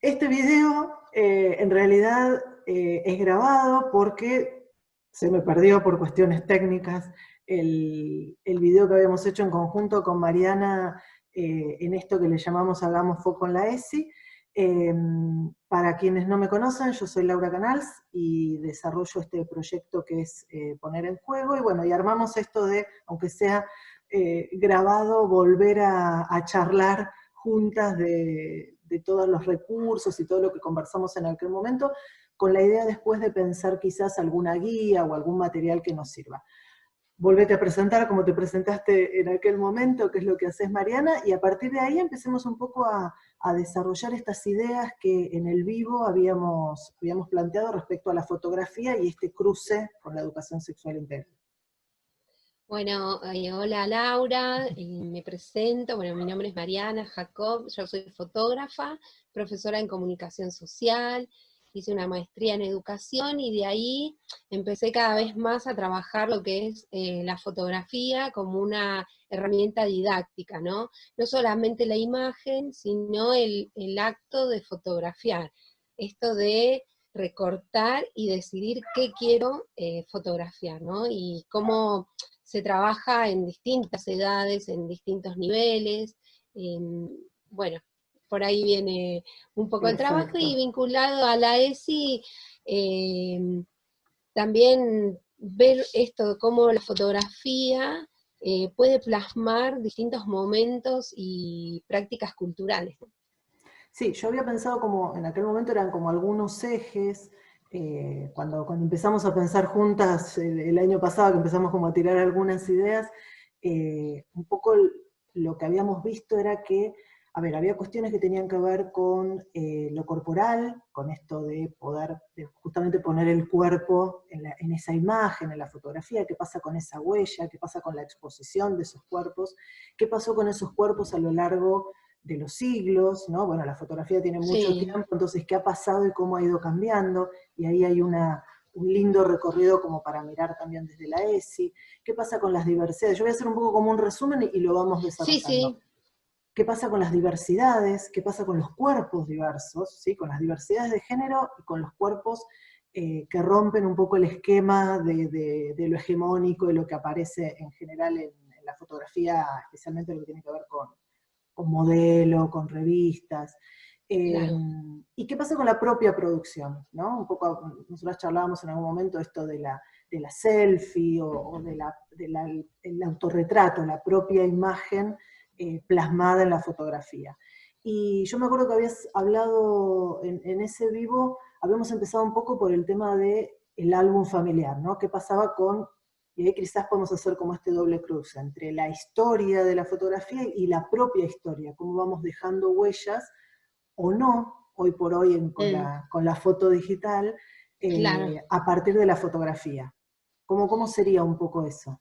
Este video en realidad es grabado porque se me perdió por cuestiones técnicas el video que habíamos hecho en conjunto con Mariana en esto que le llamamos Hagamos Foco en la ESI. Para quienes no me conocen, yo soy Laura Canals y desarrollo este proyecto que es Poner en Juego, y bueno, y armamos esto de, aunque sea grabado, volver a charlar juntas de todos los recursos y todo lo que conversamos en aquel momento, con la idea después de pensar quizás alguna guía o algún material que nos sirva. Volvete a presentar como te presentaste en aquel momento, qué es lo que haces, Mariana, y a partir de ahí empecemos un poco a desarrollar estas ideas que en el vivo habíamos planteado respecto a la fotografía y este cruce con la educación sexual integral. Bueno, hola Laura, me presento, bueno, mi nombre es Mariana Jacob, yo soy fotógrafa, profesora en comunicación social, hice una maestría en educación y de ahí empecé cada vez más a trabajar lo que es la fotografía como una herramienta didáctica, ¿no? No solamente la imagen, sino el acto de fotografiar, esto de recortar y decidir qué quiero fotografiar, ¿no? Y cómo se trabaja en distintas edades, en distintos niveles. Bueno, por ahí viene un poco el trabajo y Perfecto. vinculado a la ESI, también ver esto, cómo la fotografía puede plasmar distintos momentos y prácticas culturales. Sí, yo había pensado como, en aquel momento eran como algunos ejes, cuando empezamos a pensar juntas el año pasado, que empezamos como a tirar algunas ideas, un poco lo que habíamos visto era que, a ver, había cuestiones que tenían que ver con lo corporal, con esto de poder justamente poner el cuerpo en esa imagen, en la fotografía, qué pasa con esa huella, qué pasa con la exposición de esos cuerpos, qué pasó con esos cuerpos a lo largo de los siglos, ¿no? Bueno, la fotografía tiene mucho Sí, tiempo, entonces qué ha pasado y cómo ha ido cambiando, y ahí hay un lindo recorrido como para mirar también desde la ESI. ¿Qué pasa con las diversidades? Yo voy a hacer un poco como un resumen y lo vamos sí, desarrollando. sí, ¿Qué pasa con las diversidades? ¿Qué pasa con los cuerpos diversos? ¿Sí? Con las diversidades de género y con los cuerpos que rompen un poco el esquema de lo hegemónico y lo que aparece en general en la fotografía, especialmente lo que tiene que ver con modelo, con revistas. Eh, claro. ¿Y qué pasa con la propia producción? ¿No? Un poco, nosotros charlábamos en algún momento esto de la selfie o el autorretrato, la propia imagen plasmada en la fotografía. Y yo me acuerdo que habías hablado en ese vivo, habíamos empezado un poco por el tema del álbum familiar, ¿no? ¿Qué pasaba con, y ahí quizás podemos hacer como este doble cruce, entre la historia de la fotografía y la propia historia, cómo vamos dejando huellas o no, hoy por hoy Mm, con la foto digital, claro. a partir de la fotografía. ¿Cómo sería un poco eso?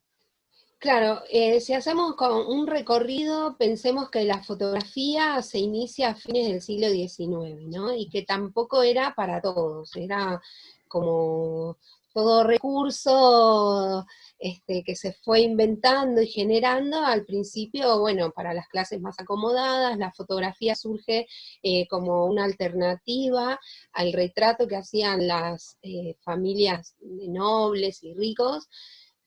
Claro, si hacemos con un recorrido, pensemos que la fotografía se inicia a fines del siglo XIX, ¿no? Y que tampoco era para todos, era como todo recurso que se fue inventando y generando. Al principio, bueno, para las clases más acomodadas, la fotografía surge como una alternativa al retrato que hacían las familias nobles y ricos,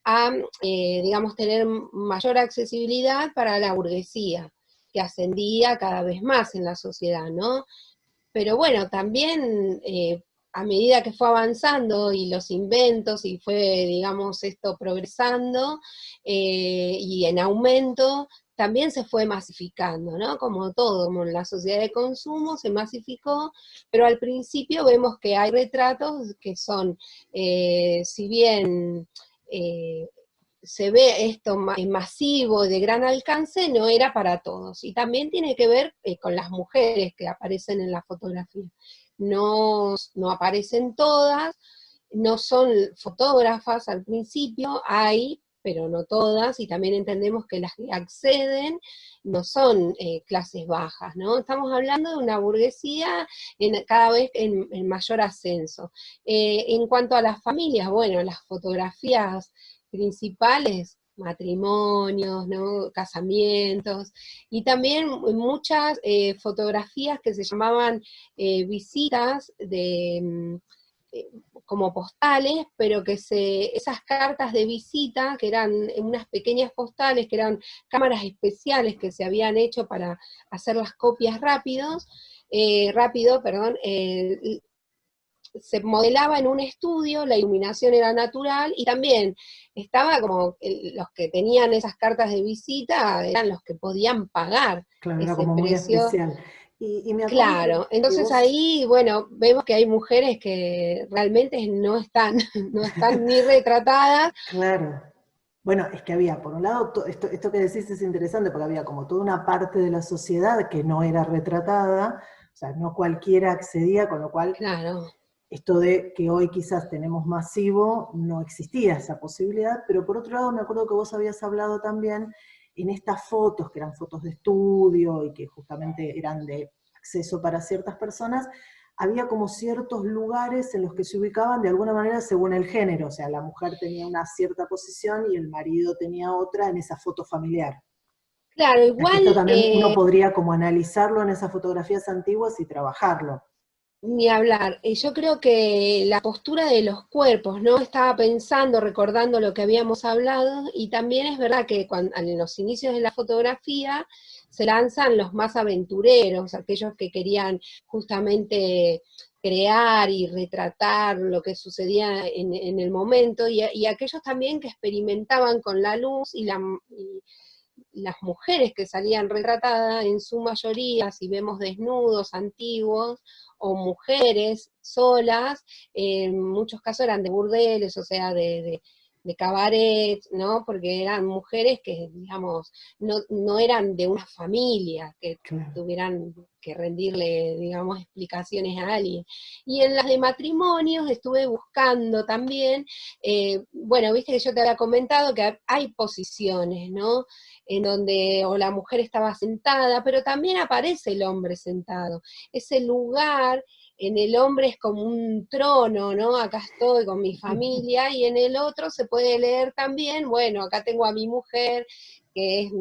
a, digamos, tener mayor accesibilidad para la burguesía, que ascendía cada vez más en la sociedad, ¿no? Pero bueno, también a medida que fue avanzando y los inventos y fue, digamos, esto progresando y en aumento, también se fue masificando, ¿no? Como todo, como en la sociedad de consumo se masificó, pero al principio vemos que hay retratos que son, si bien eh, se ve esto masivo, de gran alcance, no era para todos. Y también tiene que ver con las mujeres que aparecen en la fotografía. No, no aparecen todas, no son fotógrafas al principio, hay, pero no todas, y también entendemos que las que acceden no son clases bajas, ¿no? Estamos hablando de una burguesía cada vez en mayor ascenso. En cuanto a las familias, bueno, las fotografías principales matrimonios, ¿no? Casamientos, y también muchas fotografías que se llamaban visitas eh, como postales, pero que esas cartas de visita, que eran unas pequeñas postales, que eran cámaras especiales que se habían hecho para hacer las copias rápido, perdón, se modelaba en un estudio, la iluminación era natural, y también estaba como, los que tenían esas cartas de visita eran los que podían pagar Claro, era ese como muy precio. especial. Y me acuerdo Claro, que entonces vos, ahí, bueno, vemos que hay mujeres que realmente no están, no están ni retratadas. claro, bueno, es que había, por un lado, esto que decís es interesante, porque había como toda una parte de la sociedad que no era retratada, o sea, no cualquiera accedía, con lo cual Claro, esto de que hoy quizás tenemos masivo, no existía esa posibilidad, pero por otro lado me acuerdo que vos habías hablado también en estas fotos, que eran fotos de estudio y que justamente eran de acceso para ciertas personas, había como ciertos lugares en los que se ubicaban de alguna manera según el género, o sea, la mujer tenía una cierta posición y el marido tenía otra en esa foto familiar. claro, O sea, que igual, esto también uno podría como analizarlo en esas fotografías antiguas y trabajarlo. ni hablar. Yo creo que la postura de los cuerpos, ¿no? Estaba pensando, recordando lo que habíamos hablado, y también es verdad que en los inicios de la fotografía se lanzan los más aventureros, aquellos que querían justamente crear y retratar lo que sucedía en el momento, y aquellos también que experimentaban con la luz y las mujeres que salían retratadas, en su mayoría, si vemos desnudos antiguos, o mujeres solas, en muchos casos eran de burdeles, o sea, de cabaret, ¿no? Porque eran mujeres que, digamos, no eran de una familia, que Claro. tuvieran que rendirle, digamos, explicaciones a alguien. Y en las de matrimonios estuve buscando también, bueno, viste que yo te había comentado que hay posiciones, ¿no? En donde o la mujer estaba sentada, pero también aparece el hombre sentado. Ese lugar en el hombre es como un trono, ¿no? Acá estoy con mi familia, y en el otro se puede leer también, bueno, acá tengo a mi mujer, que es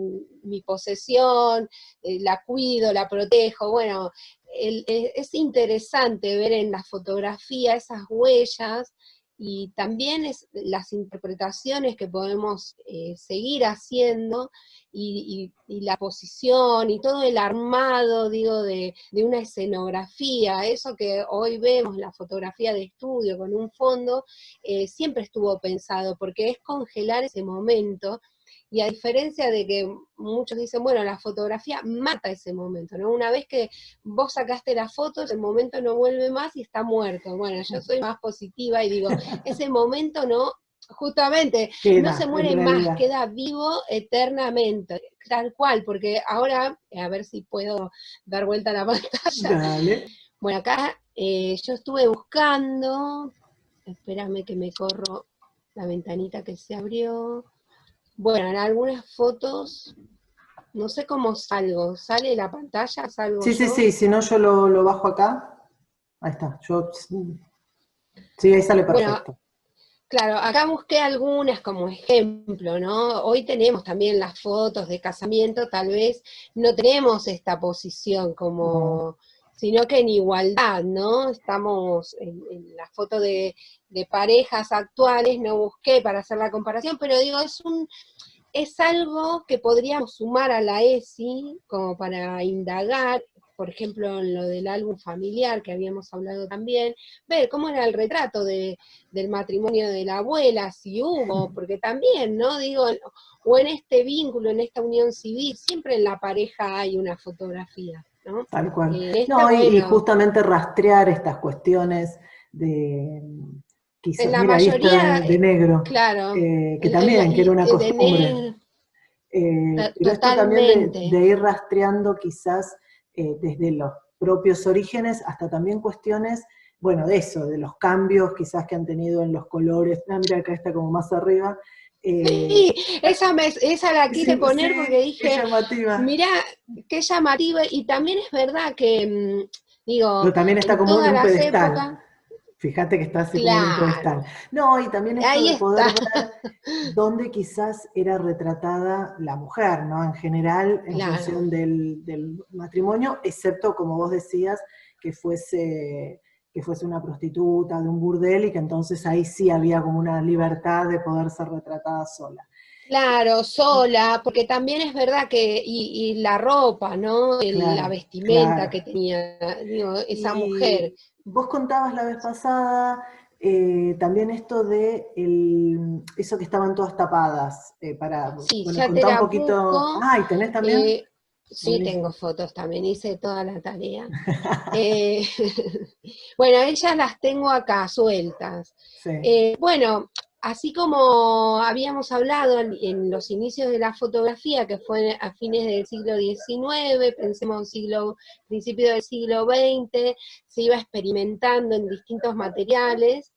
mi posesión, la cuido, la protejo, bueno, es interesante ver en la fotografía esas huellas, y también las interpretaciones que podemos seguir haciendo, y la posición y todo el armado, digo, de una escenografía, eso que hoy vemos, la fotografía de estudio con un fondo, siempre estuvo pensado, porque es congelar ese momento, y a diferencia de que muchos dicen, bueno, la fotografía mata ese momento, ¿no? Una vez que vos sacaste la foto, el momento no vuelve más y está muerto. Bueno, yo soy más positiva y digo, ese momento no, justamente, no se Queda, en muere más, realidad. queda vivo eternamente, tal cual, porque ahora, a ver si puedo dar vuelta a la pantalla. Dale. Bueno, acá yo estuve buscando, espérame que me corro la ventanita que se abrió. Bueno, en algunas fotos, no sé cómo salgo, ¿sale la pantalla? ¿Salgo Sí, sí, yo? sí, si no yo lo bajo acá. Ahí está. Sí, ahí sale Bueno, perfecto. claro, acá busqué algunas como ejemplo, ¿no? Hoy tenemos también las fotos de casamiento, tal vez no tenemos esta posición No, como, sino que en igualdad, ¿no? Estamos en la foto de parejas actuales, no busqué para hacer la comparación, pero digo, es algo que podríamos sumar a la ESI como para indagar, por ejemplo, en lo del álbum familiar que habíamos hablado también, ver cómo era el retrato del matrimonio de la abuela, si hubo, porque también, ¿no? Digo, o en este vínculo, en esta unión civil, siempre en la pareja hay una fotografía, ¿no? tal cual. En esta, No, y bueno, justamente rastrear estas cuestiones de, en quizás, la mira, ahí está mayoría, de negro, claro, que también, que era una de costumbre. negro, Pero esto también totalmente. de ir rastreando quizás desde los propios orígenes hasta también cuestiones, bueno, de eso, de los cambios quizás que han tenido en los colores. Ah, mira, acá está como más arriba. Eh, Sí, esa la quise sí, poner porque sí, qué dije, llamativa. mirá, qué llamativa, y también es verdad que, Pero digo, también está en como en todas un las épocas, pedestal. Fíjate que está así como en un pedestal. Claro, No, y también esto ahí de poder está, ver dónde quizás era retratada la mujer, ¿no? En general, en claro. función del matrimonio, excepto, como vos decías, que fuese una prostituta de un burdel y que entonces ahí sí había como una libertad de poder ser retratada sola. Claro, sola, porque también es verdad que, y la ropa, ¿no? La Claro, vestimenta claro. que tenía, digo, esa mujer. Y vos contabas la vez pasada también esto de eso que estaban todas tapadas, Sí, bueno, ya te contá un la poquito. busco. Ah, ¿y tenés también? eh, sí, tengo Buenísimo. fotos también, hice toda la tarea. Eh, bueno, ellas las tengo acá sueltas. Sí, Bueno, así como habíamos hablado en los inicios de la fotografía, que fue a fines del siglo XIX, pensemos principio del siglo XX, se iba experimentando en distintos materiales.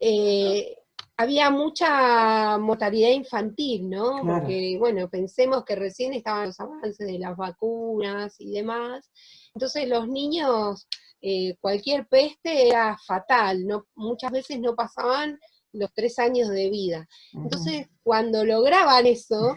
eh, Había mucha mortalidad infantil, ¿no? claro, Porque, bueno, pensemos que recién estaban los avances de las vacunas y demás. Entonces los niños, cualquier peste era fatal, ¿no? Muchas veces no pasaban los 3 años de vida. ujú, Entonces, cuando lograban eso,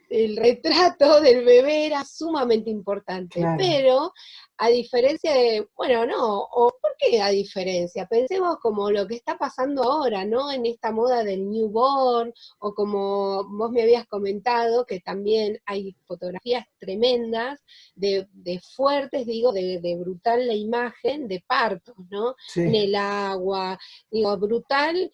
el retrato del bebé era sumamente importante, claro, pero a diferencia de, bueno, no, o ¿por qué a diferencia? Pensemos como lo que está pasando ahora, ¿no? En esta moda del newborn, o como vos me habías comentado, que también hay fotografías tremendas de fuertes, digo, de brutal la imagen, de partos, ¿no? En sí, el agua, digo, brutal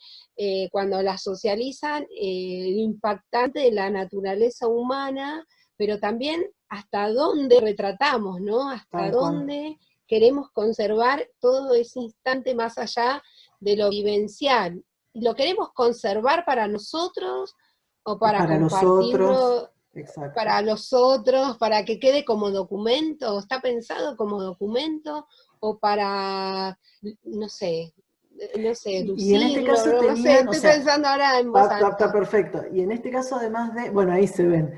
cuando la socializan, el impactante de la naturaleza humana, pero también hasta dónde retratamos, ¿no? Hasta tal cual. dónde queremos conservar todo ese instante más allá de lo vivencial. ¿Lo queremos conservar para nosotros o Y para para los otros, compartirlo exacto. para los otros, para que quede como documento? ¿Está pensado como documento o para, no sé, no sé, Y en este lucirlo, caso no sé, tenían, o estoy sea, pensando ahora en voz está alta. perfecto. Y en este caso, además de, bueno, ahí se ven.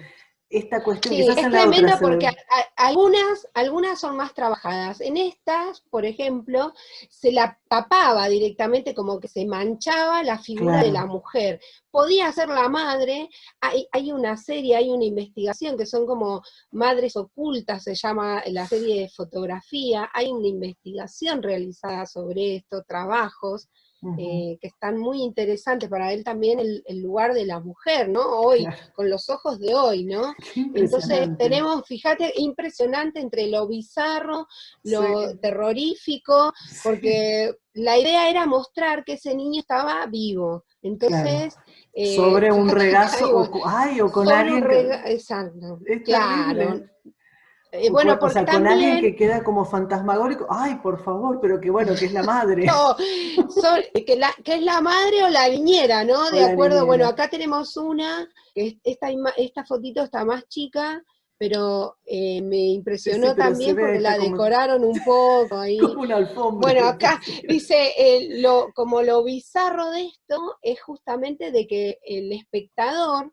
Esta cuestión, Sí, quizás es en la otra tremendo se porque ve. algunas son más trabajadas. En estas, por ejemplo, se la tapaba directamente, como que se manchaba la figura de la Claro. mujer. Podía ser la madre, hay una serie, hay una investigación que son como Madres Ocultas, se llama la serie de fotografía, hay una investigación realizada sobre esto, trabajos Ujú, que están muy interesantes para ver también el lugar de la mujer, ¿no? Hoy, claro. con los ojos de hoy, ¿no? Qué Entonces impresionante. tenemos, fíjate, impresionante entre lo bizarro, Sí, lo terrorífico, sí, porque la idea era mostrar que ese niño estaba vivo. claro. Entonces, Sobre un fíjate que regazo, hay, ay, o con sobre un alguien que, regalo, exacto, es claro. terrible. Bueno, O porque sea, con alguien también que queda como fantasmagórico, ay, por favor, pero que bueno, que es la madre no, que es la madre o la niñera, ¿no? o De la acuerdo, bueno, niñera. acá tenemos una, que esta fotito está más chica, pero me Sí, sí, impresionó pero se también ve, porque está la decoraron un poco ahí. como una alfombra Bueno, le acá pusieron. dice, como lo bizarro de esto es justamente de que el espectador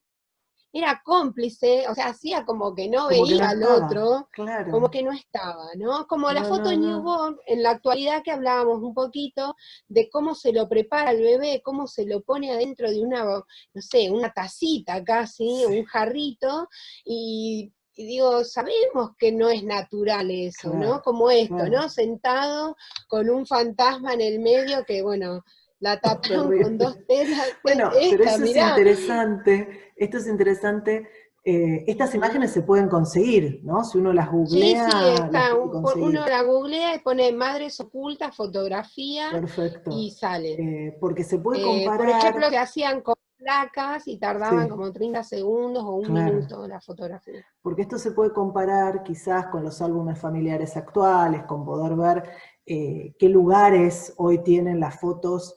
era cómplice, o sea, hacía como que no Como que no veía al estaba, otro, como claro. que no estaba, ¿no? Como la No, foto no, de no. Newborn, en la actualidad que hablábamos un poquito de cómo se lo prepara el bebé, cómo se lo pone adentro de una, no sé, una tacita casi, Sí, un jarrito, y digo, sabemos que no es natural eso, ¿no? claro, Como esto, claro. ¿no? Sentado con un fantasma en el medio que, bueno, la taparon con dos Terrible. telas, Bueno, pero esta, eso es mirá. interesante, esto es interesante. Estas imágenes Ujú. se pueden conseguir, ¿no? Si uno las Sí, sí, googlea, las está, puede uno conseguir. la googlea y pone madres ocultas, fotografía, y Perfecto. sale. Porque se puede Por ejemplo, comparar, se hacían con placas y tardaban sí, como 30 segundos o un claro. minuto la fotografía. Porque esto se puede comparar quizás con los álbumes familiares actuales, con poder ver qué lugares hoy tienen las fotos,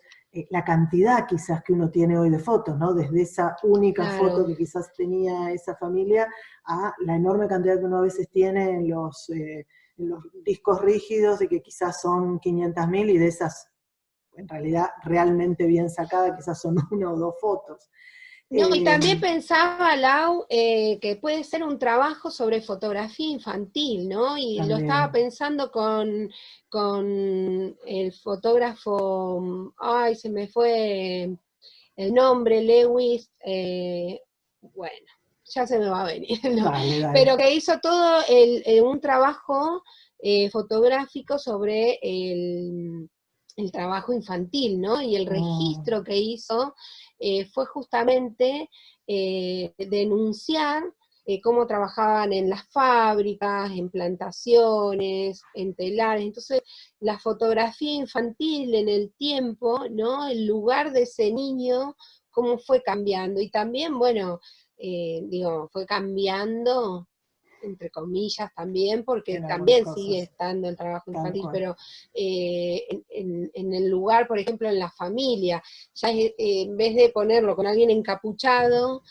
la cantidad quizás que uno tiene hoy de fotos, ¿no? Desde esa única foto Claro, que quizás tenía esa familia a la enorme cantidad que uno a veces tiene en los discos rígidos de que quizás son 500.000 y de esas, en realidad, realmente bien sacadas, quizás son una o dos fotos. No, y también pensaba, Lau, que puede ser un trabajo sobre fotografía infantil, ¿no? Y lo estaba También. pensando con el fotógrafo, ay, se me fue el nombre, Lewis, bueno, ya se me va a venir, ¿no? Dale, Pero dale. que hizo todo un trabajo fotográfico sobre el trabajo infantil, ¿no? Y el Mm, registro que hizo fue justamente denunciar cómo trabajaban en las fábricas, en plantaciones, en telares. Entonces, la fotografía infantil en el tiempo, ¿no? El lugar de ese niño, cómo fue cambiando. Y también, bueno, digo, fue cambiando entre comillas también, porque en algunas también sigue cosas, estando el trabajo tal infantil, cual. pero en el lugar, por ejemplo, en la familia, ya en vez de ponerlo con alguien encapuchado,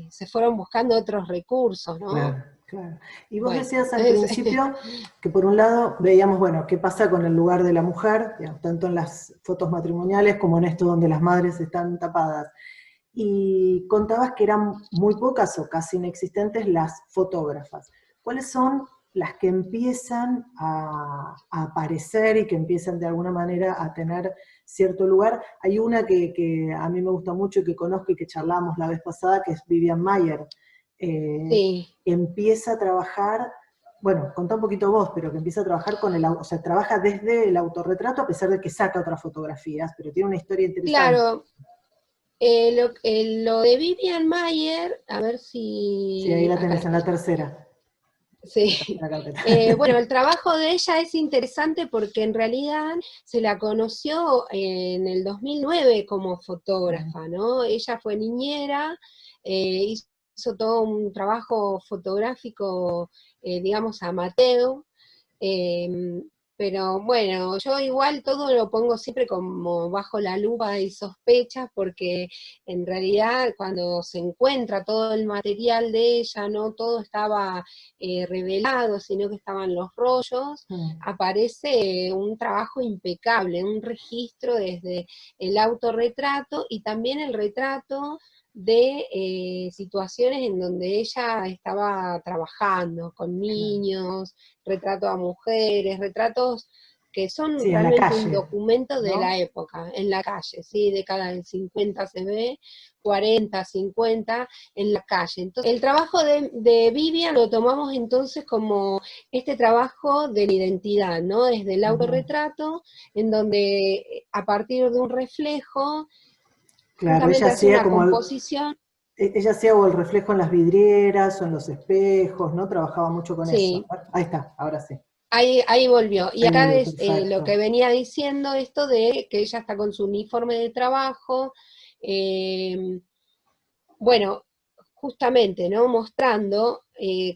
se fueron buscando otros recursos, ¿no? Claro, claro. Y vos Bueno, decías al entonces, principio que por un lado veíamos, bueno, qué pasa con el lugar de la mujer, digamos, tanto en las fotos matrimoniales como en esto donde las madres están tapadas. Y contabas que eran muy pocas o casi inexistentes las fotógrafas. ¿Cuáles son las que empiezan a aparecer y que empiezan de alguna manera a tener cierto lugar? Hay una que a mí me gusta mucho y que conozco y que charlamos la vez pasada, que es Vivian Mayer. Eh, sí. Empieza a trabajar, bueno, contá un poquito vos, pero que empieza a trabajar con o sea, trabaja desde el autorretrato a pesar de que saca otras fotografías, pero tiene una historia interesante. Claro, lo de Vivian Mayer, a ver Sí, ahí si, la acá tenés en está. la tercera. En la Sí. tercera carpeta. Bueno, el trabajo de ella es interesante porque en realidad se la conoció en el 2009 como fotógrafa, ¿no? Ella fue niñera, hizo todo un trabajo fotográfico, digamos, amateur, eh, pero bueno, yo igual todo lo pongo siempre como bajo la lupa y sospechas, porque en realidad cuando se encuentra todo el material de ella, no todo estaba revelado, sino que estaban los rollos, Mm, aparece un trabajo impecable, un registro desde el autorretrato y también el retrato de situaciones en donde ella estaba trabajando con claro. niños, retrato a mujeres, retratos que son Sí, en la realmente un calle, documento de la ¿no? época, en la calle, ¿sí? Década del 50 se ve, 40, 50, en la calle. Entonces, el trabajo de Vivian lo tomamos entonces como este trabajo de la identidad, ¿no? Desde el Ujú. autorretrato, en donde a partir de un reflejo, Claro, ella justamente hace hacía una como composición, ella hacía o el reflejo en las vidrieras o en los espejos, ¿no? Trabajaba mucho con eso. sí. Ahí está, ahora sí. Ahí volvió. Y Ahí acá volvió, es lo que perfecto. venía diciendo esto de que ella está con su uniforme de trabajo. eh, bueno, justamente, ¿no? Mostrando,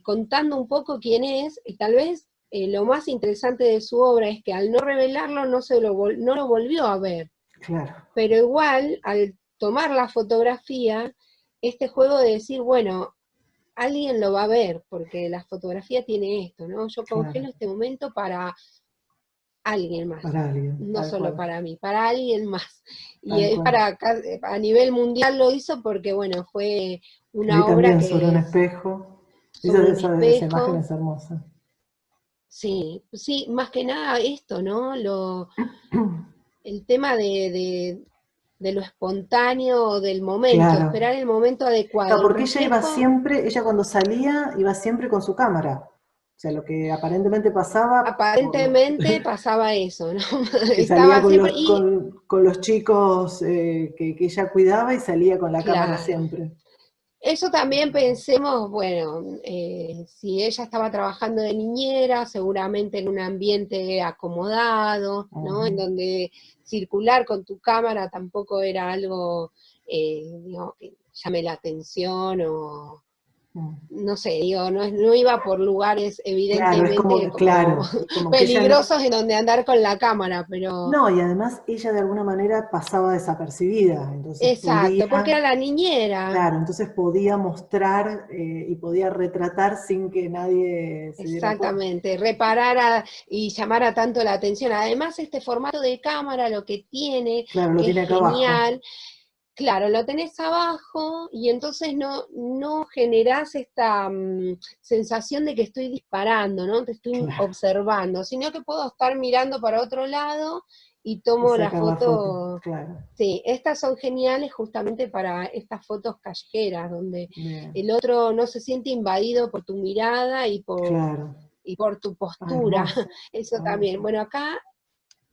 contando un poco quién es, y tal vez lo más interesante de su obra es que al no revelarlo no lo volvió a ver. Claro, Pero igual, al tomar la fotografía, este juego de decir, bueno, alguien lo va a ver, porque la fotografía tiene esto, ¿no? Yo claro. congelo este momento para alguien más, Para alguien, no tal solo cual, para mí, para alguien más. Y tal es cual. a nivel mundial lo hizo porque, bueno, fue Ahí una obra también sobre un que es espejo. sobre un Esa imagen espejo. es hermosa. Sí, sí, más que nada esto, ¿no? El tema de lo espontáneo del momento, Claro. esperar el momento adecuado. Claro, El porque ella iba reflejo siempre, ella cuando salía, iba siempre con su cámara. O sea, lo que aparentemente pasaba aparentemente pasaba eso, ¿no? que salía Estaba siempre, y con los chicos que ella cuidaba y salía con la cámara claro, siempre. eso también pensemos, bueno, si ella estaba trabajando de niñera, seguramente en un ambiente acomodado, ¿no? En Ujú, donde circular con tu cámara tampoco era algo, digamos, que llame la atención o, ujú. no sé, digo, no iba por lugares Claro, es evidentemente como, como claro, es como que ella no, peligrosos en donde andar con la cámara, pero no, y además ella de alguna manera pasaba desapercibida, entonces exacto, porque era podía, la niñera. claro, entonces podía mostrar y podía retratar sin que nadie se diera cuenta. Exactamente, y llamara tanto la atención. Además, este formato de cámara lo que tiene, Claro, lo que es tiene acá abajo. genial, Claro, lo tenés abajo y entonces no generás esta sensación de que estoy disparando, ¿no? Te estoy Claro. observando, sino que puedo estar mirando para otro lado y Y tomo la sacar la foto, foto. claro. Sí, estas son geniales justamente para estas fotos callejeras, donde Bien, el otro no se siente invadido por tu mirada claro. y por tu Ah, postura. hermoso, Eso también. hermoso. Bueno, acá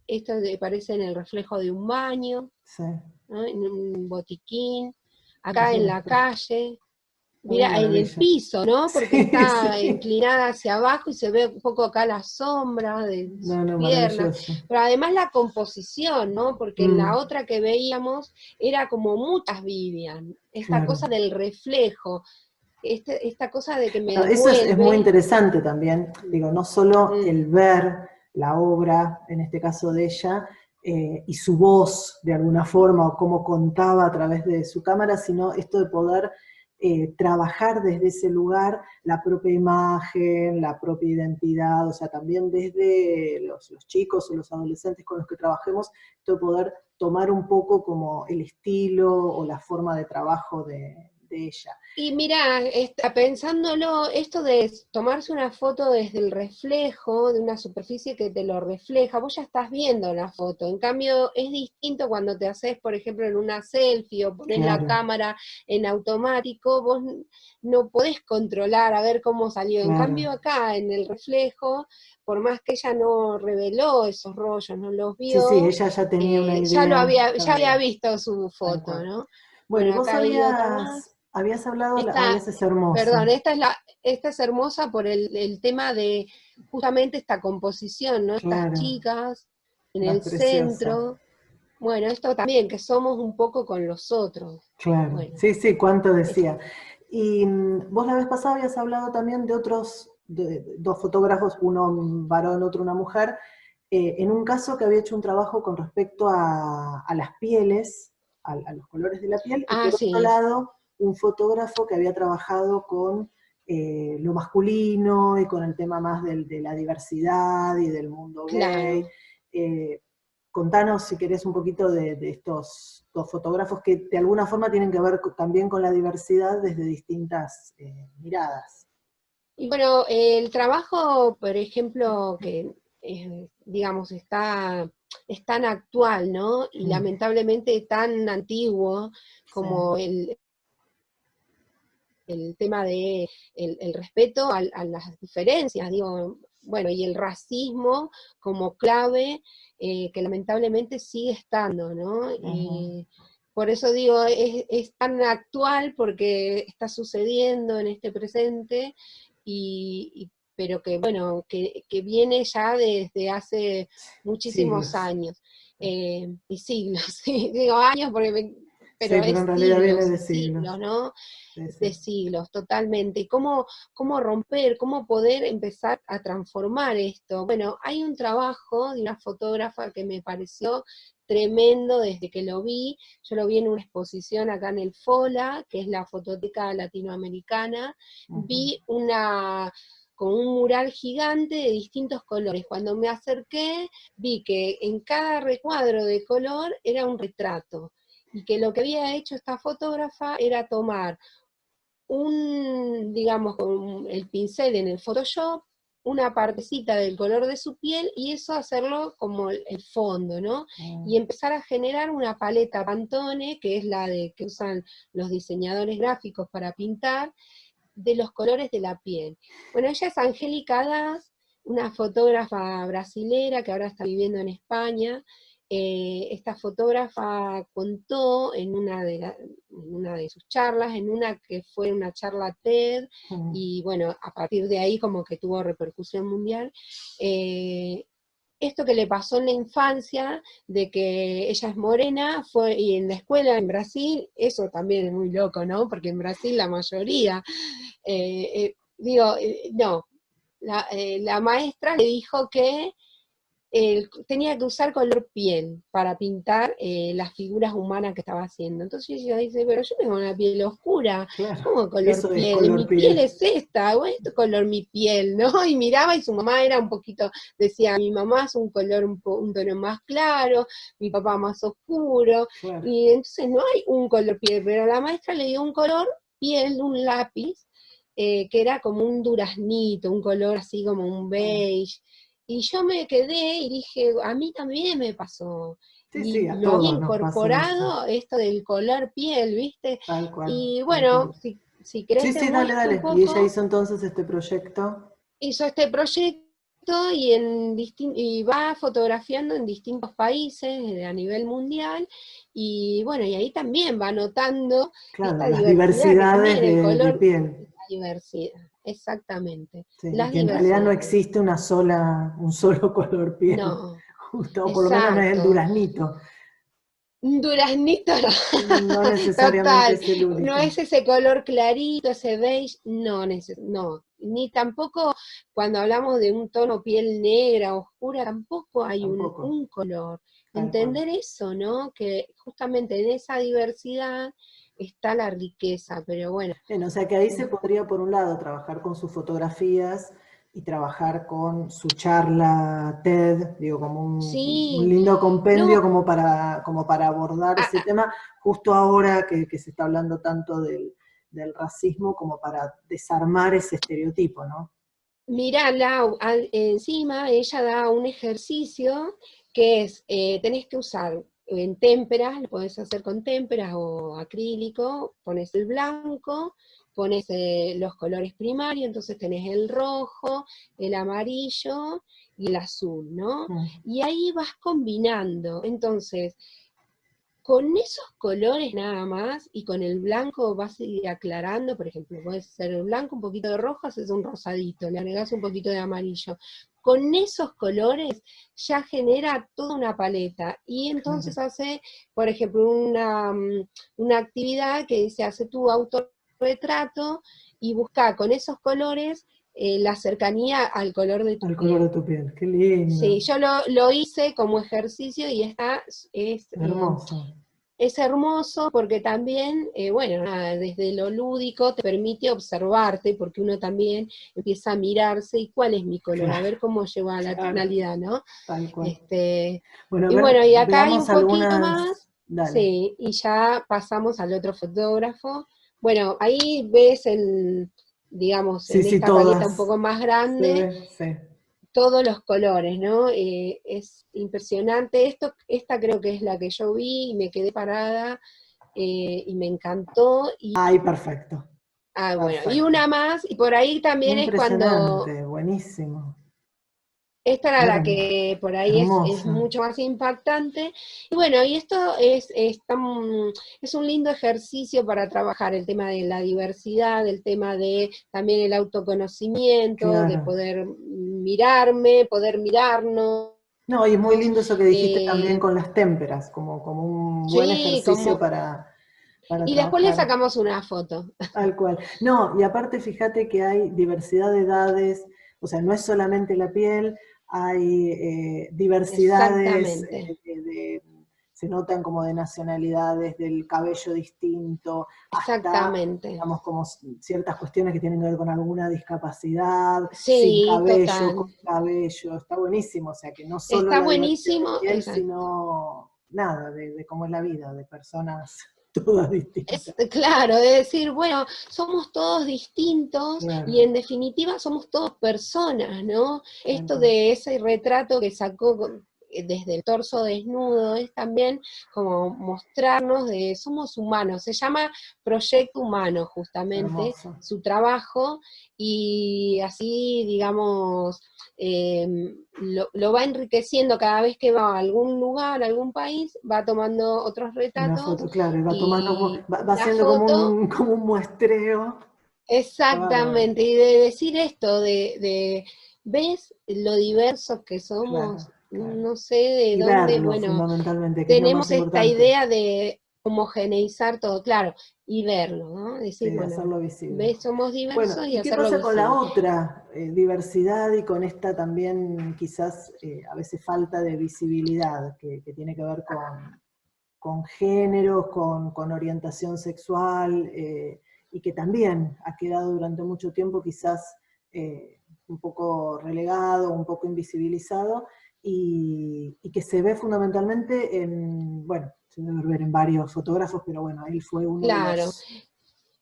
esto parece en el reflejo de un baño, Sí. ¿no? En un botiquín, acá Es un en la espejo. calle, Una mira, en el maravilla. piso, ¿no? Porque Sí, está sí. inclinada hacia abajo y se ve un poco acá la sombra de sus No, no, piernas, maravilloso. pero además la composición, ¿no? Porque en la Mm, otra que veíamos era como muchas Vivian, esta cosa claro. del reflejo, esta cosa de que me Bueno, eso es muy devuelve. interesante también. Digo, no solo Mm, el ver la obra, en este caso de ella, y su voz de alguna forma, o cómo contaba a través de su cámara, sino esto de poder trabajar desde ese lugar la propia imagen, la propia identidad, o sea, también desde los chicos o los adolescentes con los que trabajemos, esto de poder tomar un poco como el estilo o la forma de trabajo de ella. Y mira, pensándolo, esto de tomarse una foto desde el reflejo de una superficie que te lo refleja, vos ya estás viendo la foto. En cambio, es distinto cuando te haces, por ejemplo, en una selfie o pones la Claro, cámara en automático, vos no podés controlar a ver cómo salió. En claro. cambio, acá en el reflejo, por más que ella no reveló esos rollos, no los Sí, sí, vio, ella ya tenía una ya idea, había visto su tal foto, cual. ¿no? Bueno, y Bueno, vos acá hay otra más. habías hablado, ay, Esta, esa es hermosa, perdón, esta es hermosa por el tema de justamente esta composición, ¿no? Estas claro, chicas en no, es el preciosa, centro. Bueno, esto también, que somos un poco con los otros. claro. Bueno, Sí, sí, cuánto es- decía. Y vos la vez pasada habías hablado también de otros, dos fotógrafos, uno un varón, otro una mujer, en un caso que había hecho un trabajo con respecto a las pieles, a los colores de la piel, y ah, por otro sí, lado, un fotógrafo que había trabajado con lo masculino y con el tema más de la diversidad y del mundo gay. claro. Eh, Contanos, si querés, un poquito de estos dos fotógrafos que de alguna forma tienen que ver también con la diversidad desde distintas miradas. Y bueno, el trabajo, por ejemplo, que digamos es tan actual, ¿no? Y Mm, lamentablemente tan antiguo sí, como el tema de el respeto a las diferencias, digo, bueno, y el racismo como clave que lamentablemente sigue estando, ¿no? ujú, Por eso digo, es tan actual porque está sucediendo en este presente, pero que bueno, que viene ya desde hace muchísimos siglos. años y siglos, sí, digo años Sí, pero pero es en realidad viene siglos de y siglos, siglos. ¿no? Sí, sí. De siglos, totalmente. ¿Y cómo romper, cómo poder empezar a transformar esto? Bueno, hay un trabajo de una fotógrafa que me pareció tremendo desde que lo vi. Yo lo vi en una exposición acá en el FOLA, que es la Fototeca Latinoamericana. Ujú, Vi con un mural gigante de distintos colores. Cuando me acerqué, vi que en cada recuadro de color era un retrato y que lo que había hecho esta fotógrafa era tomar digamos, con el pincel en el Photoshop, una partecita del color de su piel y eso hacerlo como el fondo, ¿no? mm, Y empezar a generar una paleta Pantone, que es la de que usan los diseñadores gráficos para pintar, de los colores de la piel. Bueno, ella es Angélica Das, una fotógrafa brasilera que ahora está viviendo en España. Esta fotógrafa contó en una de sus charlas, en una que fue una charla TED, mm. y bueno, a partir de ahí como que tuvo repercusión mundial. eh, Esto que le pasó en la infancia, de que ella es morena, y en la escuela en Brasil, eso también es muy loco, ¿no? Porque en Brasil la mayoría, no, la maestra le dijo que tenía que usar color piel para pintar las figuras humanas que estaba haciendo. Entonces ella dice, pero yo tengo una piel oscura, Claro, ¿cómo color eso es piel? color Mi piel piel. es esta, bueno, esto es color mi piel, ¿no? Y miraba y su mamá era un poquito, decía, mi mamá es un color un tono más claro, mi papá más oscuro, Claro. y entonces no hay un color piel, pero la maestra le dio un color piel, un lápiz, que era como un duraznito, un color así como un beige, y yo me quedé y dije, a mí también me pasó. Sí, sí, Y a lo había todos nos pasa eso, incorporado esto del color piel, ¿viste? tal cual, Y tal bueno, cual. si querés Sí, te sí, dale, muestro un dale. Y ella poco, hizo entonces este proyecto. hizo este proyecto y va fotografiando en distintos países a nivel mundial, y bueno, y ahí también va notando Claro, esta las diversidad que diversidades tiene el de color, piel. la diversidad, exactamente, Sí, y las que en realidad no diversidades. existe un solo color piel, No, justo, o por lo menos no es el exacto. duraznito. Un duraznito no, No necesariamente total, es el no único. es ese color clarito, ese beige, no, ni tampoco cuando hablamos de un tono piel negra, oscura, tampoco hay Tampoco, un color. tal cual. Entender eso, ¿no? Que justamente en esa diversidad está la riqueza, pero bueno. Bien, o sea que ahí se podría, por un lado, trabajar con sus fotografías y trabajar con su charla TED, digo, como un Sí, lindo compendio no, como para abordar ese tema, justo ahora que se está hablando tanto del racismo, como para desarmar ese estereotipo, ¿no? mirá, encima ella da un ejercicio que es, tenés que usar en témperas, lo podés hacer con témperas o acrílico, pones el blanco, pones los colores primarios, entonces tenés el rojo, el amarillo y el azul, ¿no? Mm. Y ahí vas combinando, entonces con esos colores nada más, y con el blanco vas a ir aclarando, por ejemplo, puedes hacer el blanco, un poquito de rojo, haces un rosadito, le agregás un poquito de amarillo. Con esos colores ya genera toda una paleta, y Claro. entonces hace, por ejemplo, una actividad que dice, hace tu autorretrato y busca con esos colores la cercanía al color de tu Al color de piel. tu piel, qué Sí, lindo, yo lo hice como ejercicio y es, hermoso. es hermoso porque también, bueno, nada, desde lo lúdico te permite observarte, porque uno también empieza a mirarse y cuál es mi color, a Claro, ver cómo llego a la claro, tonalidad, ¿no? tal cual. Este, Bueno, a y ver, bueno, y acá hay veamos un poquito algunas, más, dale. sí, y ya pasamos al otro fotógrafo. Bueno, ahí ves digamos, Sí, en sí, esta paleta un todas. poco más Se grande, ve, sí. todos los colores, ¿no? Es impresionante. Esta creo que es la que yo vi y me quedé parada y me encantó. Ay, perfecto, Bueno, y perfecto. una más, y por ahí también es cuando, Impresionante, buenísimo. esta era la Her- que por ahí es hermosa. mucho más impactante. Y bueno, y esto es un lindo ejercicio para trabajar el tema de la diversidad, el tema de también el autoconocimiento, de Claro. poder mirarme, poder mirarnos. No, y es muy lindo eso que dijiste también Eh, con las témperas, como un buen sí, ejercicio como, para y después le trabajar. sacamos una foto. Tal cual. No, y aparte fíjate que hay diversidad de edades, o sea, no es solamente la piel, hay diversidades, Exactamente, se notan como de nacionalidades, del cabello distinto, hasta, exactamente. digamos, como ciertas cuestiones que tienen que ver con alguna discapacidad, sin Sí, cabello, con total. cabello, está buenísimo, o sea, que no solo Está la diversidad de buenísimo, piel, exacto. sino nada, de cómo es la vida, de personas todas distintas. Claro, de decir, bueno, somos todos distintos y Claro, en definitiva somos todos personas, ¿no? tal Esto cual. de ese retrato que sacó desde el torso desnudo es también como mostrarnos de somos humanos. Se llama Proyecto Humano, justamente, Hermoso. su trabajo, y así, digamos, lo va enriqueciendo cada vez que va a algún lugar, a algún país, va tomando otros Una retratos foto, claro, y va tomando, y va la haciendo foto, como un muestreo. Está bárbaro, exactamente, y de decir esto, ¿ves lo diversos que claro, somos? claro. No sé de Y dónde, verlo bueno, fundamentalmente, que es lo más tenemos esta importante. idea de homogeneizar todo, claro, y verlo, ¿no? Decir, Sí, bueno, hacerlo visible. ves, somos Bueno, diversos y ¿y qué hacerlo pasa con la visible. otra diversidad y con esta también quizás a veces falta de visibilidad que tiene que ver con géneros, con orientación sexual, y que también ha quedado durante mucho tiempo quizás un poco relegado, un poco invisibilizado, y que se ve fundamentalmente en, bueno, se debe ver en varios fotógrafos, pero bueno, él fue uno de Claro. los...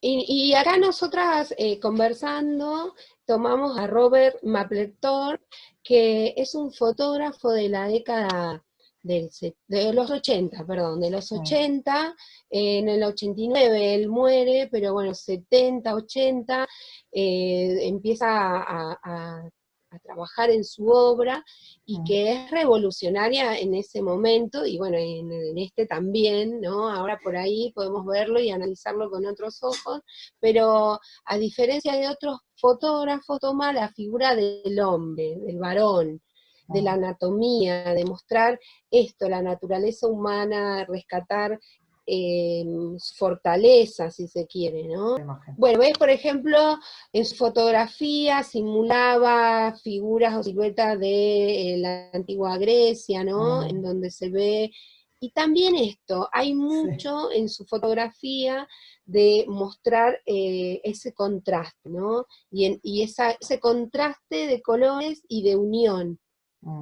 Y acá nosotras conversando, tomamos a Robert Mapplethorpe, que es un fotógrafo de la década de los 80, perdón, de los 80, en el 89 él muere, pero bueno, 70, 80, empieza a trabajar en su obra, y que es revolucionaria en ese momento, y bueno, en este también, ¿no? Ahora por ahí podemos verlo y analizarlo con otros ojos, pero a diferencia de otros fotógrafos, toma la figura del hombre, del varón, de la anatomía, de mostrar esto, la naturaleza humana, rescatar su fortaleza, si se quiere, ¿no? Bueno, ves, por ejemplo, en su fotografía simulaba figuras o siluetas de la antigua Grecia, ¿no? En donde se ve, y también esto, hay mucho en su fotografía de mostrar ese contraste, ¿no? Y ese contraste de colores y de unión,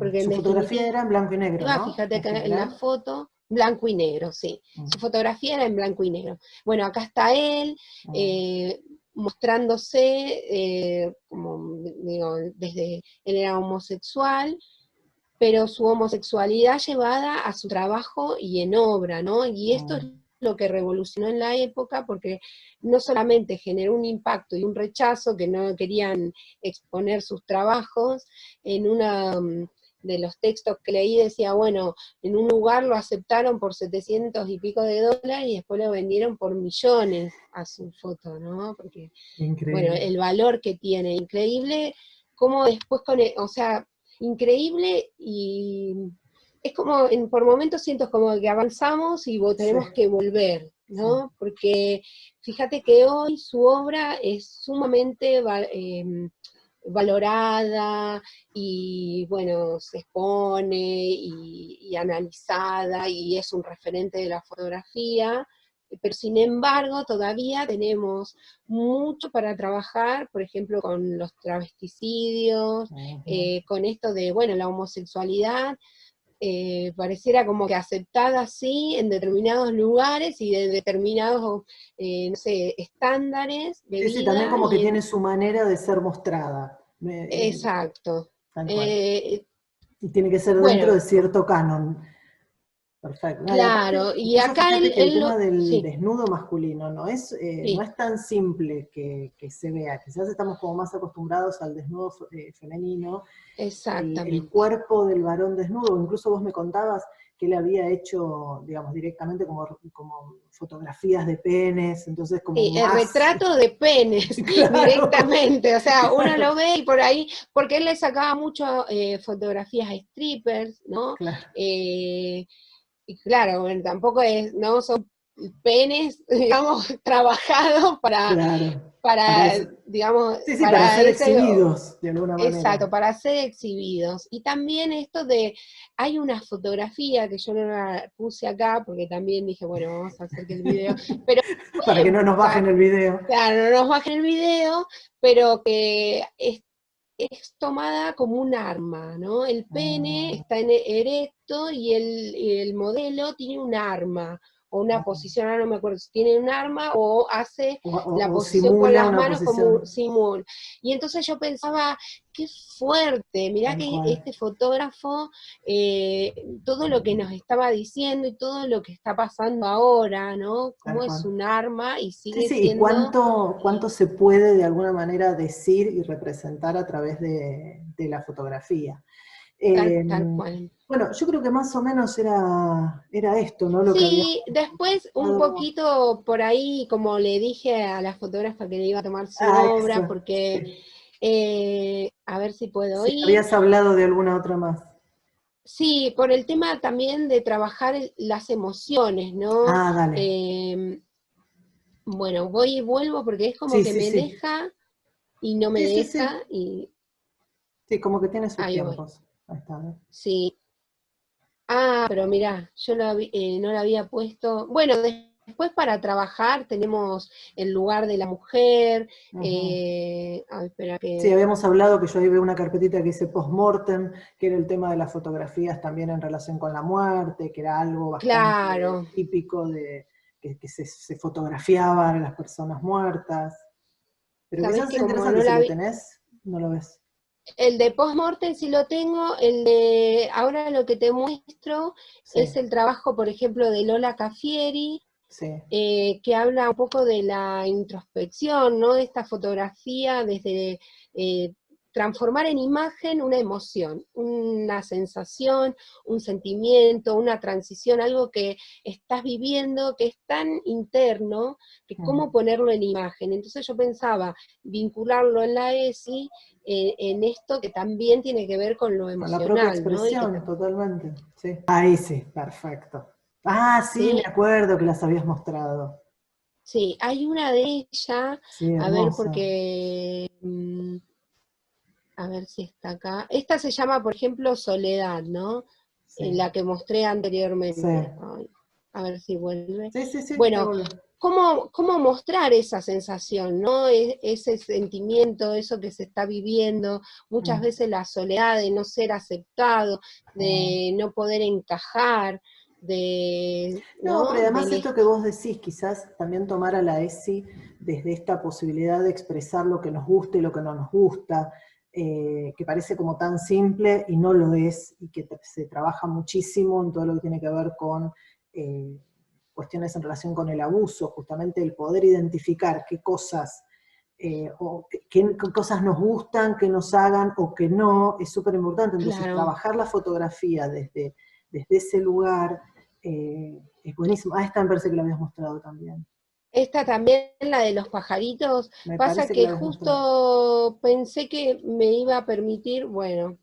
porque en Su fotografía era en blanco y negro, definitiva, ¿no? fíjate En que en la general. foto, blanco y negro, sí. Su fotografía era en blanco y negro. Bueno, acá está él, mostrándose, como digo, desde, él era homosexual, pero su homosexualidad llevada a su trabajo y en obra, ¿no? Y esto es lo que revolucionó en la época, porque no solamente generó un impacto y un rechazo, que no querían exponer sus trabajos. En una de los textos que leí decía, bueno, en un lugar lo aceptaron por 700 y pico de dólares y después lo vendieron por millones a su foto, ¿no? Porque, bueno, el valor que tiene, increíble, cómo después o sea, increíble, y es como, por momentos siento como que avanzamos y tenemos que volver, ¿no? Porque fíjate que hoy su obra es sumamente valorada, y bueno, se expone y analizada, y es un referente de la fotografía, pero sin embargo todavía tenemos mucho para trabajar, por ejemplo, con los travesticidios, con esto de, bueno, la homosexualidad, pareciera como que aceptada así en determinados lugares y de determinados, no sé, estándares de Sí, sí, también vida, como que tiene su manera de ser mostrada. exacto. Tal cual. Y tiene que ser dentro Bueno, de cierto canon. Perfecto. No, y aparte, claro, y incluso acá fíjate que el tema del sí, desnudo masculino no sí, es tan simple que se vea. Quizás estamos como más acostumbrados al desnudo femenino, el exactamente. cuerpo del varón desnudo. Incluso vos me contabas que él había hecho, digamos, directamente como fotografías de penes, entonces como Sí, el más, retrato de penes claro, directamente, o sea, uno claro, lo ve y por ahí, porque él le sacaba mucho fotografías a strippers, ¿no? claro, Y claro, bueno, tampoco es, no son penes, digamos, trabajados claro. digamos, Sí, sí, para para ser ese, exhibidos de alguna exacto, manera. para ser exhibidos. Y también esto de, hay una fotografía que yo no la puse acá, porque también dije, bueno, vamos a hacer que el video, pero Para que pueden no nos bajen buscar, el video. claro, no nos bajen el video, pero que es tomada como un arma, ¿no? El pene está erecto y el modelo tiene un arma, o una posición, ahora no me acuerdo si tiene un arma o hace la O posición con simula las una manos como posición simul. Y entonces yo pensaba, qué fuerte, mirá tal que cual. este fotógrafo, todo lo que nos estaba diciendo y todo lo que está pasando ahora, ¿no? Cómo Tal es cual. un arma y Sí, sigue sí, y siendo cuánto se puede de alguna manera decir y representar a través de la fotografía. tal cual. Bueno, yo creo que más o menos era esto, ¿no? Lo que habíamos Sí, después un hablado. poquito por ahí, como le dije a la fotógrafa que le iba a tomar su Ah, obra, eso. porque Sí, a ver si puedo sí, ir. habías hablado de alguna otra más. Sí, por el tema también de trabajar las emociones, ¿no? Ah, dale. Bueno, voy y vuelvo porque es como Sí, que sí, me sí. deja y no me Sí, sí, deja sí. y Sí, como que tiene sus ahí voy. tiempos. Ahí está. ¿Eh? Sí. Ah, pero mirá, yo no la había puesto. Bueno, después para trabajar tenemos el lugar de la mujer. Ujú. Espera Sí, que. habíamos hablado que yo ahí veo una carpetita que dice post-mortem, que era el tema de las fotografías también en relación con la muerte, que era algo bastante Claro. típico de que se fotografiaban a las personas muertas. Pero Sabés quizás es que como interesante, no si la lo vi. tenés, no lo ves. El de post-mortem sí lo tengo, el de ahora lo que te muestro es Sí, el trabajo, por ejemplo, de Lola Caffieri, sí. que habla un poco de la introspección, ¿no? De esta fotografía desde eh, transformar en imagen una emoción, una sensación, un sentimiento, una transición, algo que estás viviendo, que es tan interno, que Mm. cómo ponerlo en imagen. Entonces yo pensaba vincularlo en la ESI, en esto que también tiene que ver con lo Con la propia emocional, ¿no? Y que expresión, totalmente. Sí. Ahí sí, perfecto. Ah, sí, me sí, acuerdo que las habías mostrado. sí, hay una de ellas, Sí, a ver, hermosa. porque, a ver si está acá. Esta se llama, por ejemplo, Soledad, ¿no? Sí, La que mostré sí. anteriormente. Ay, a ver si vuelve. Sí, sí, sí, ahí Bueno, volvió. ¿cómo mostrar esa sensación, ¿no? Ese sentimiento, eso que se está viviendo, muchas Mm, veces la soledad de no ser aceptado, mm. de no poder encajar, de, No, pero ¿no? además esto que vos decís, quizás también tomar a la ESI desde esta posibilidad de expresar lo que nos gusta y lo que no nos gusta, que parece como tan simple y no lo es, y que se trabaja muchísimo en todo lo que tiene que ver con eh, cuestiones en relación con el abuso, justamente el poder identificar qué cosas, o qué cosas nos gustan, qué nos hagan o que no, es súper importante. Entonces, Claro. trabajar la fotografía desde ese lugar es buenísimo. Ah, esta me parece que la habías mostrado también. Esta también, la de los pajaritos, Me pasa parece que la que habías mostrado. justo pensé que me iba a permitir, bueno,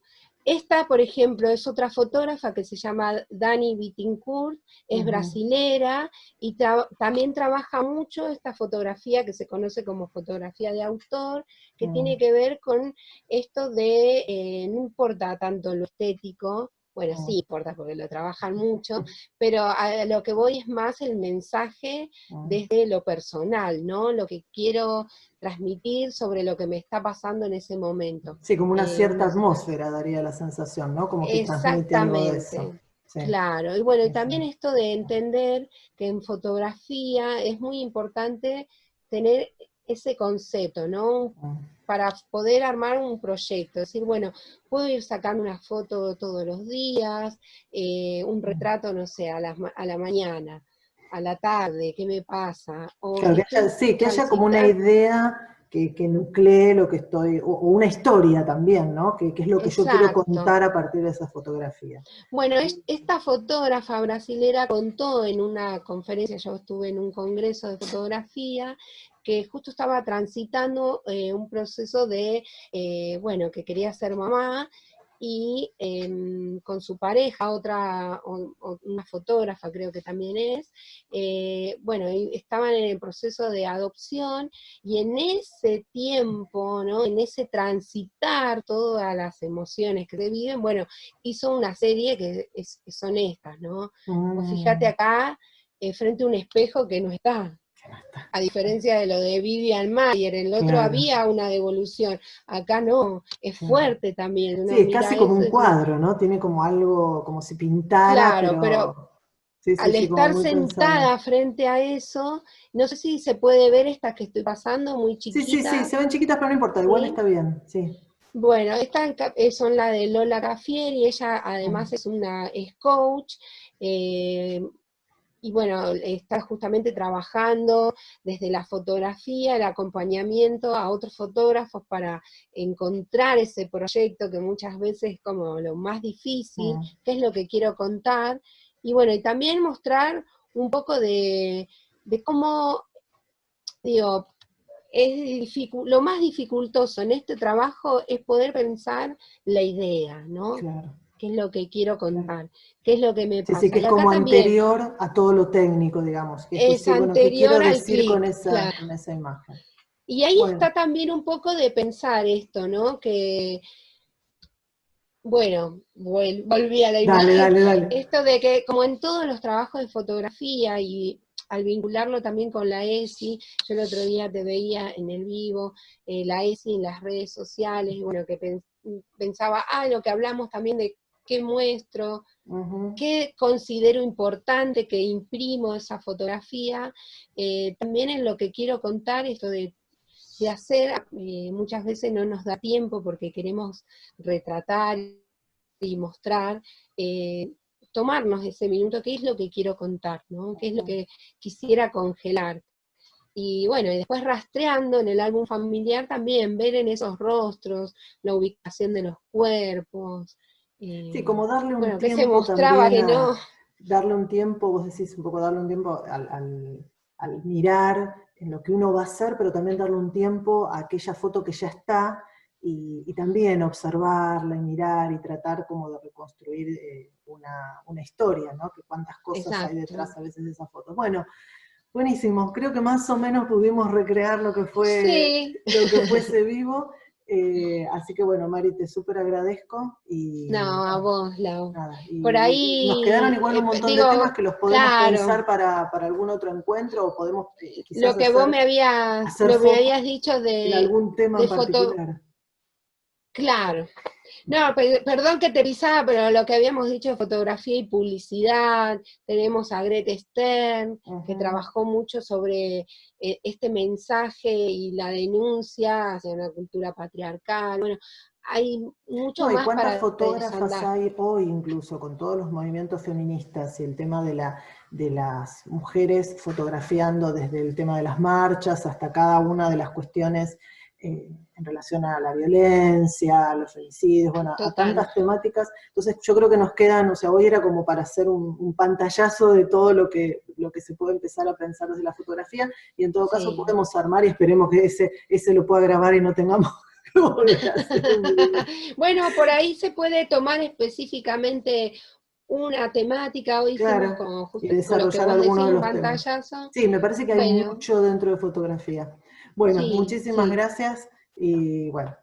esta, por ejemplo, es otra fotógrafa que se llama Dani Bittencourt, es Ujú, brasilera y también trabaja mucho esta fotografía que se conoce como fotografía de autor, que tiene mm, que ver con esto de, no importa tanto lo estético, bueno, sí mm, importa porque lo trabajan mucho, pero a lo que voy es más el mensaje mm. desde lo personal, ¿no? Lo que quiero transmitir sobre lo que me está pasando en ese momento. Sí, como una cierta Una situación. atmósfera daría la sensación, ¿no? Como que transmite algo de eso. Exactamente, Sí, claro. Y bueno, y sí, sí. también esto de entender que en fotografía es muy importante tener ese concepto, ¿no? Mm, Para poder armar un proyecto, decir, bueno, puedo ir sacando una foto todos los días, un mm. retrato, no sé, a la mañana, a la tarde, ¿qué me pasa? O Claro, que estoy haya, sí, que haya como una transitando, idea que nuclee lo que estoy, o una historia también, ¿no? Que es lo que yo quiero exacto. contar a partir de esa fotografía. Bueno, esta fotógrafa brasilera contó en una conferencia, yo estuve en un congreso de fotografía, que justo estaba transitando un proceso de, bueno, que quería ser mamá, y con su pareja, una fotógrafa creo que también es, bueno, y estaban en el proceso de adopción, y en ese tiempo, ¿no? En ese transitar todas las emociones que se viven, bueno, hizo una serie que son estas, ¿no? Vos fíjate Mm, acá, frente a un espejo que no está, a diferencia de lo de Vivian Mayer, en el otro claro, había una devolución, acá no, es claro. fuerte también, Sí, uno es casi mira como eso un y decís, cuadro, ¿no? Tiene como algo, como si pintara, claro, pero pero sí, sí, al sí, como estar muy pensado. sentada frente a eso, no sé si se puede ver esta que estoy pasando, muy Sí, sí, sí, chiquita, se ven chiquitas, pero no importa, igual ¿sí? está bien, sí. Bueno, estas son la de Lola Caffieri, ella además es coach, eh, y bueno, está justamente trabajando desde la fotografía, el acompañamiento a otros fotógrafos para encontrar ese proyecto que muchas veces es como lo más difícil, Mm. qué es lo que quiero contar, y bueno, y también mostrar un poco de cómo, digo, lo más dificultoso en este trabajo es poder pensar la idea, ¿no? Claro. qué es lo que quiero contar, qué es lo que me Sí, sí, pasa. que es Y acá como también anterior a todo lo técnico, digamos. Que es es decir, bueno, ¿qué quiero anterior al decir clic, claro. con esa imagen? Y ahí Bueno, está también un poco de pensar esto, ¿no? Que, bueno, volví a la dale, imagen, dale, dale. esto de que como en todos los trabajos de fotografía y al vincularlo también con la ESI, yo el otro día te veía en el vivo, la ESI en las redes sociales, y bueno, que pensaba, lo que hablamos también de qué muestro, Ujú. qué considero importante que imprimo esa fotografía, también en lo que quiero contar, esto de hacer, muchas veces no nos da tiempo porque queremos retratar y mostrar, tomarnos ese minuto, qué es lo que quiero contar, ¿no? Qué es lo que quisiera congelar. Y bueno, y después rastreando en el álbum familiar también, ver en esos rostros la ubicación de los cuerpos, Sí, como darle un bueno, qué se tiempo mostraba, también que no. darle un tiempo, vos decís un poco darle un tiempo al mirar en lo que uno va a hacer, pero también darle un tiempo a aquella foto que ya está y también observarla y mirar y tratar como de reconstruir una historia, ¿no? Que cuántas cosas hay Exacto. detrás a veces de esa foto. Bueno, buenísimo, creo que más o menos pudimos recrear Sí. lo que fuese vivo. Así que bueno, Mari, te súper agradezco y No, a bueno, vos, Lau. nada. Por Y nos quedaron ahí, igual un montón de temas digo, que los podemos claro, pensar para algún otro encuentro o podemos lo quizás que vos hacer lo me foco habías dicho en algún tema de en foto, particular. claro. No, perdón que te pisaba, pero lo que habíamos dicho de fotografía y publicidad, tenemos a Grete Stern, que Ujú. trabajó mucho sobre este mensaje y la denuncia hacia una cultura patriarcal. Bueno, hay mucho No, y más cuántas para fotógrafas desandar. hay hoy incluso con todos los movimientos feministas y el tema de las mujeres fotografiando desde el tema de las marchas hasta cada una de las cuestiones en relación a la violencia, a los femicidios, bueno, a Total, tantas temáticas. Entonces yo creo que nos quedan, o sea, hoy era como para hacer un pantallazo de todo lo que se puede empezar a pensar desde la fotografía y en todo caso sí. podemos armar y esperemos que ese lo pueda grabar y no tengamos que volver a hacer un video. Bueno, por ahí se puede tomar específicamente una temática, hoy hicimos Claro, con, y justo con lo que desarrollar vos alguno decís, de un los temas. pantallazo. Sí, me parece que hay Bueno, mucho dentro de fotografía. Bueno, sí, muchísimas sí. gracias y bueno,